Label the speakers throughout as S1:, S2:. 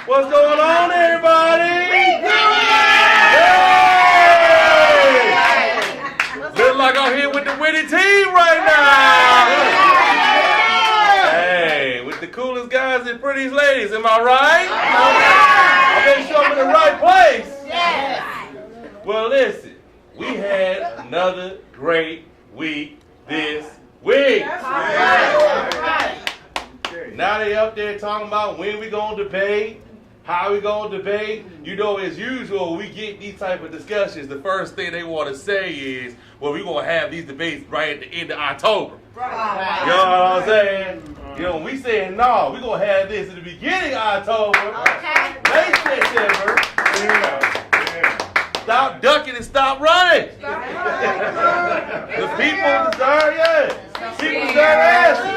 S1: What's going on, everybody? Look like I'm here with the winning team right now. Hey, with the coolest guys and prettiest ladies, am I right? I made sure I'm in the right place. Well, listen, we had another great week this week. Now they up there talking about when we gonna debate, how we gonna debate. You know, as usual, we get these type of discussions. The first thing they want to say is, well, we gonna have these debates right at the end of October. You know what I'm saying? You know, we saying no, we gonna have this at the beginning of October, late September. Stop ducking and stop running. The people deserve it. People deserve answers.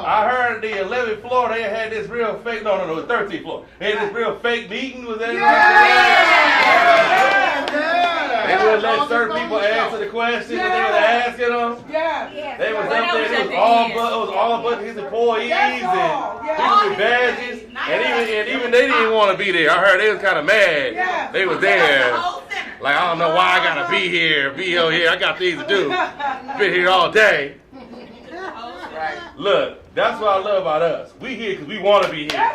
S1: I heard the 11th floor they had this real fake. No, the 13th floor. They had this real fake meeting. Was that? They would let certain people answer the questions that they were asking them. They was up there. It was all but his employees and people with badges. And even they didn't want to be there. I heard they was kind of mad. They was there. Like, I don't know why I gotta be here. I got things to do. Been here all day. Look, that's what I love about us. We here because we want to be here.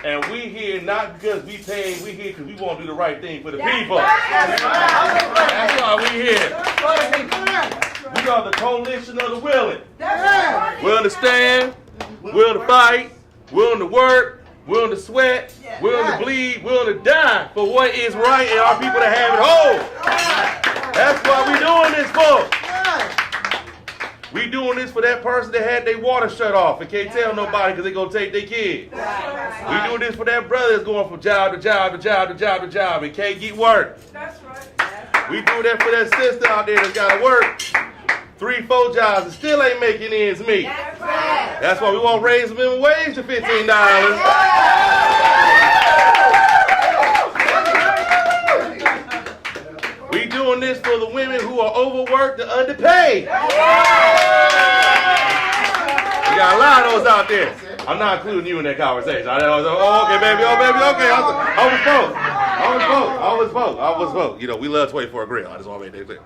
S1: And we here not because we paid. We here because we want to do the right thing for the people. That's why we here. We are the coalition of the willing. Willing to stand, willing to fight, willing to work, willing to sweat, willing to bleed, willing to die for what is right and our people to have it whole. That's what we doing this for. We doing this for that person that had their water shut off and can't tell nobody because they going to take their kids. We doing this for that brother that's going from job to job to job to job to job and can't get work. We do that for that sister out there that's got to work 3-4 jobs and still ain't making ends meet. That's why we won't raise the minimum wage to $15. We doing this for the women who are overworked and underpaid. We got a lot of those out there. I'm not including you in that conversation. Oh, okay, baby. Oh, baby. Okay. I was vote. You know, we love 24 Grille. I just want to make that clear.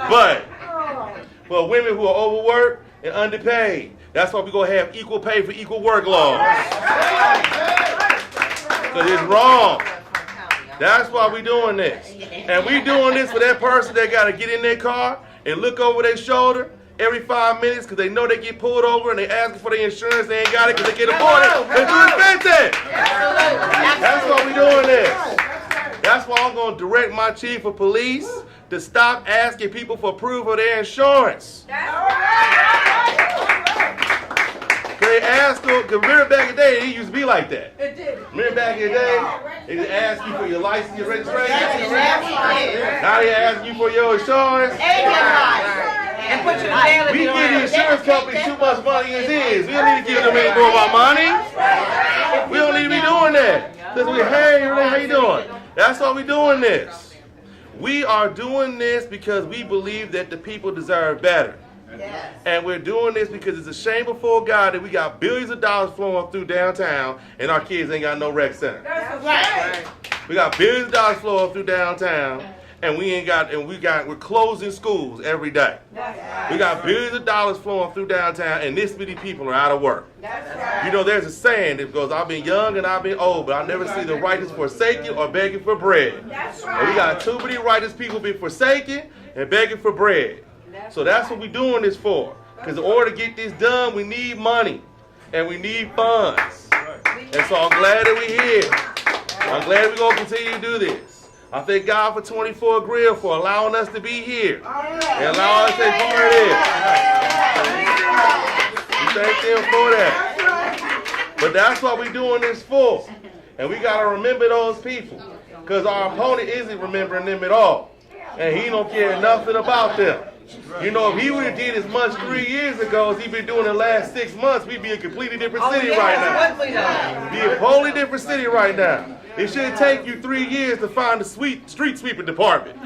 S1: But for women who are overworked and underpaid, that's why we're going to have equal pay for equal work laws. Because it's wrong. That's why we're doing this. And we doing this for that person that got to get in their car and look over their shoulder every 5 minutes because they know they get pulled over and they asking for their insurance. They ain't got it because they get afforded. It's too expensive. That's why we're doing this. That's why I'm going to direct my chief of police to stop asking people for proof of their insurance. They asked them, because remember back in the day, it used to be like that. It did. Remember back in the day, they just asked you for your license, your registration. Now they ask you for your insurance.
S2: And put you in jail.
S1: We give the insurance companies too much money as is. We don't need to give them any more of our money. We don't need to be doing that. Because hey, how you doing? That's why we're doing this. We are doing this because we believe that the people deserve better. Yes. And we're doing this because it's a shame before God that we got billions of dollars flowing through downtown and our kids ain't got no rec center.
S2: That's right.
S1: We got billions of dollars flowing through downtown and we're closing schools every day. Right. We got billions of dollars flowing through downtown and this many people are out of work. That's right. You know, there's a saying that goes, I've been young and I've been old, but I never see the righteous forsaken or begging for bread. That's right. And we got too many righteous people being forsaken and begging for bread. So that's what we're doing this for. Because in order to get this done, we need money and we need funds. And so I'm glad that we're here. I'm glad we're going to continue to do this. I thank God for 24 Grille for allowing us to be here and allowing us to take part in it. We thank them for that. But that's what we're doing this for. And we got to remember those people. Because our opponent isn't remembering them at all. And he don't care nothing about them. You know, if he would have did as much 3 years ago as he been doing the last 6 months, we'd be a completely different city right now. Be a totally different city right now. It shouldn't take you 3 years to find a street sweeping department.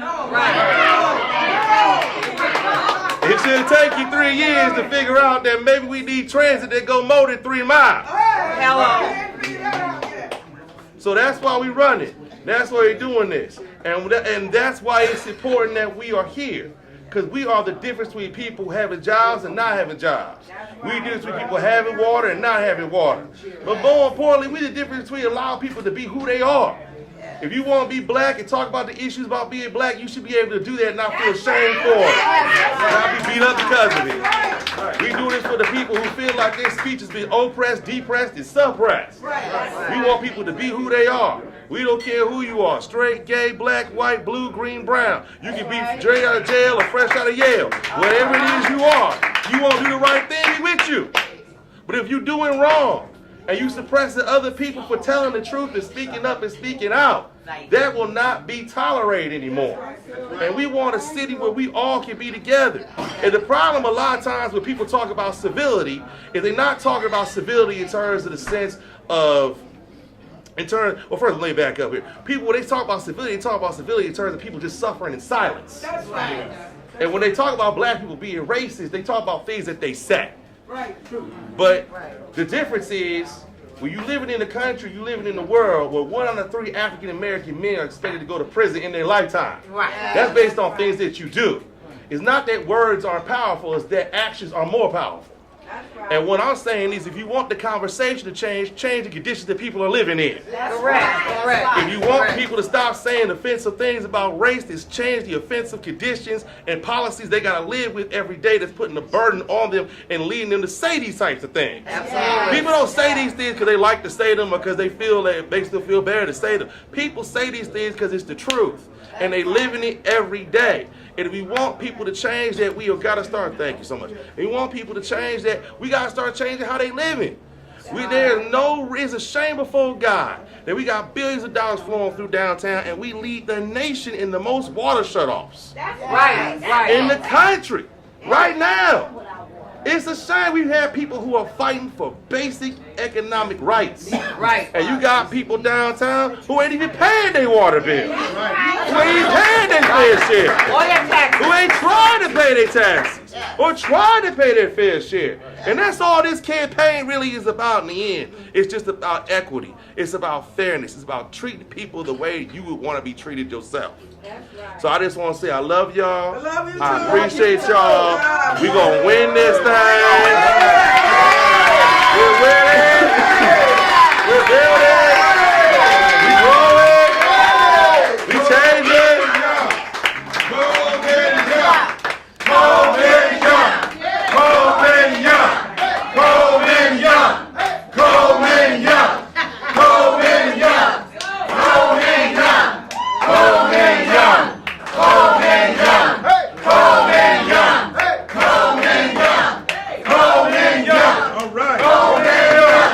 S1: 3 years to figure out that maybe we need transit that go more than 3 miles.
S2: Hello.
S1: So that's why we run it. That's why we're doing this. And that's why it's important that we are here. Because we are the difference between people having jobs and not having jobs. We the difference between people having water and not having water. But more importantly, we the difference between allowing people to be who they are. If you want to be black and talk about the issues about being black, you should be able to do that and not feel ashamed for it. Not be beat up because of it. We do this for the people who feel like their speech has been oppressed, depressed, and suppressed. We want people to be who they are. We don't care who you are, straight, gay, black, white, blue, green, brown. You can be straight out of jail or fresh out of Yale. Whatever it is you are, you want to do the right thing, we with you. But if you're doing wrong, and you suppressing other people for telling the truth and speaking up and speaking out, that will not be tolerated anymore. And we want a city where we all can be together. And the problem a lot of times when people talk about civility is they're not talking about civility in terms of the sense of, well, first let me back up here. People, when they talk about civility, they talk about civility in terms of people just suffering in silence.
S3: That's right.
S1: And when they talk about black people being racist, they talk about things that they say.
S3: Right, true.
S1: But the difference is, when you living in the country, you living in the world where 1 out of 3 African American men are expected to go to prison in their lifetime.
S2: Right.
S1: That's based on things that you do. It's not that words aren't powerful, it's that actions are more powerful.
S3: That's right.
S1: And what I'm saying is, if you want the conversation to change the conditions that people are living in.
S2: Correct.
S1: If you want people to stop saying offensive things about race, it's change the offensive conditions and policies they got to live with every day that's putting a burden on them and leading them to say these types of things.
S2: Absolutely.
S1: People don't say these things because they like to say them or because they feel that it makes them feel better to say them. People say these things because it's the truth. And they live in it every day. And if we want people to change that, we have got to start, thank you so much. If we want people to change that, we got to start changing how they living. It's a shame before God that we got billions of dollars flowing through downtown and we lead the nation in the most water shutoffs in the country right now. It's a shame we have people who are fighting for basic economic rights.
S2: Right.
S1: And you got people downtown who ain't even paying their water bill. Who ain't even paying their fair share.
S2: Or their taxes.
S1: Who ain't trying to pay their taxes. Or trying to pay their fair share. And that's all this campaign really is about in the end. It's just about equity. It's about fairness. It's about treating people the way you would want to be treated yourself. So I just want to say I love y'all.
S3: I love you too.
S1: I appreciate y'all. We gonna win this thing. We're winning. We're building. We growing. We changing. COVID young. COVID young. COVID young. COVID young. COVID young. COVID young. COVID young. COVID young. COVID young. COVID young. COVID young. COVID young.
S4: All right.
S1: COVID young.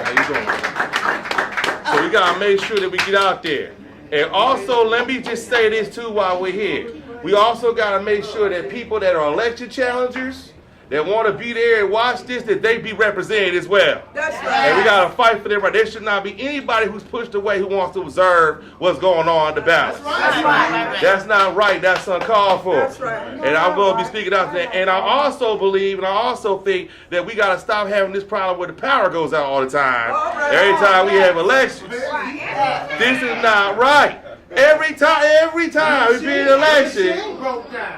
S1: How you doing? So we gotta make sure that we get out there. And also, let me just say this too while we're here. We also gotta make sure that people that are election challengers that want to be there and watch this, that they be represented as well.
S3: That's right.
S1: And we got to fight for them. Right? There should not be anybody who's pushed away who wants to observe what's going on in the ballot. That's not right. That's uncalled for.
S3: That's right.
S1: And I'm going to be speaking out there. And I also believe and I also think that we got to stop having this problem where the power goes out all the time. Every time we have elections. This is not right. Every time we be in an election,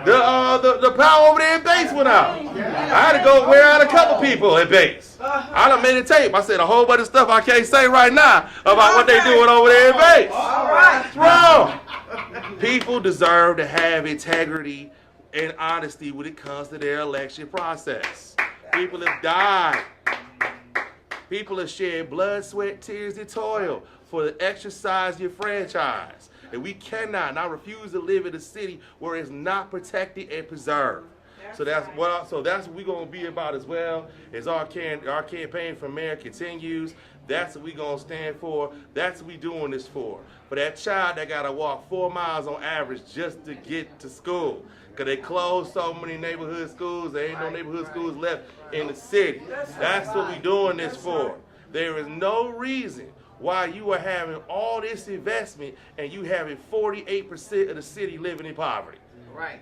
S1: the power over there in base went out. I had to go wear out a couple people at base. I done made a tape. I said a whole bunch of stuff I can't say right now about what they doing over there in base. What's wrong? People deserve to have integrity and honesty when it comes to their election process. People have died. People have shed blood, sweat, tears, and toil for the exercise of your franchise. And we cannot, and I refuse to live in a city where it's not protected and preserved. So that's what we're gonna be about as well. As our campaign for mayor continues. That's what we're gonna stand for. That's what we're doing this for. For that child that gotta walk 4 miles on average just to get to school. Cause they closed so many neighborhood schools. There ain't no neighborhood schools left in the city. That's what we're doing this for. There is no reason while you are having all this investment and you having 48% of the city living in poverty.
S2: Right.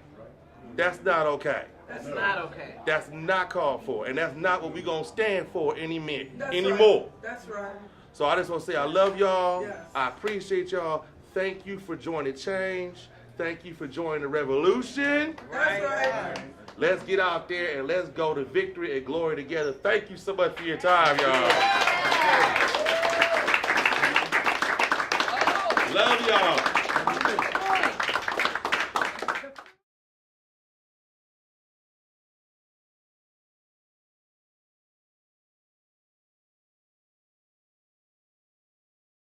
S1: That's not okay.
S2: That's not okay.
S1: That's not called for, and that's not what we're going to stand for anymore.
S3: Right. That's right.
S1: So I just want to say I love y'all.
S3: Yes.
S1: I appreciate y'all. Thank you for joining change. Thank you for joining the revolution.
S3: That's right.
S1: Let's get out there and let's go to victory and glory together. Thank you so much for your time, y'all. Love y'all.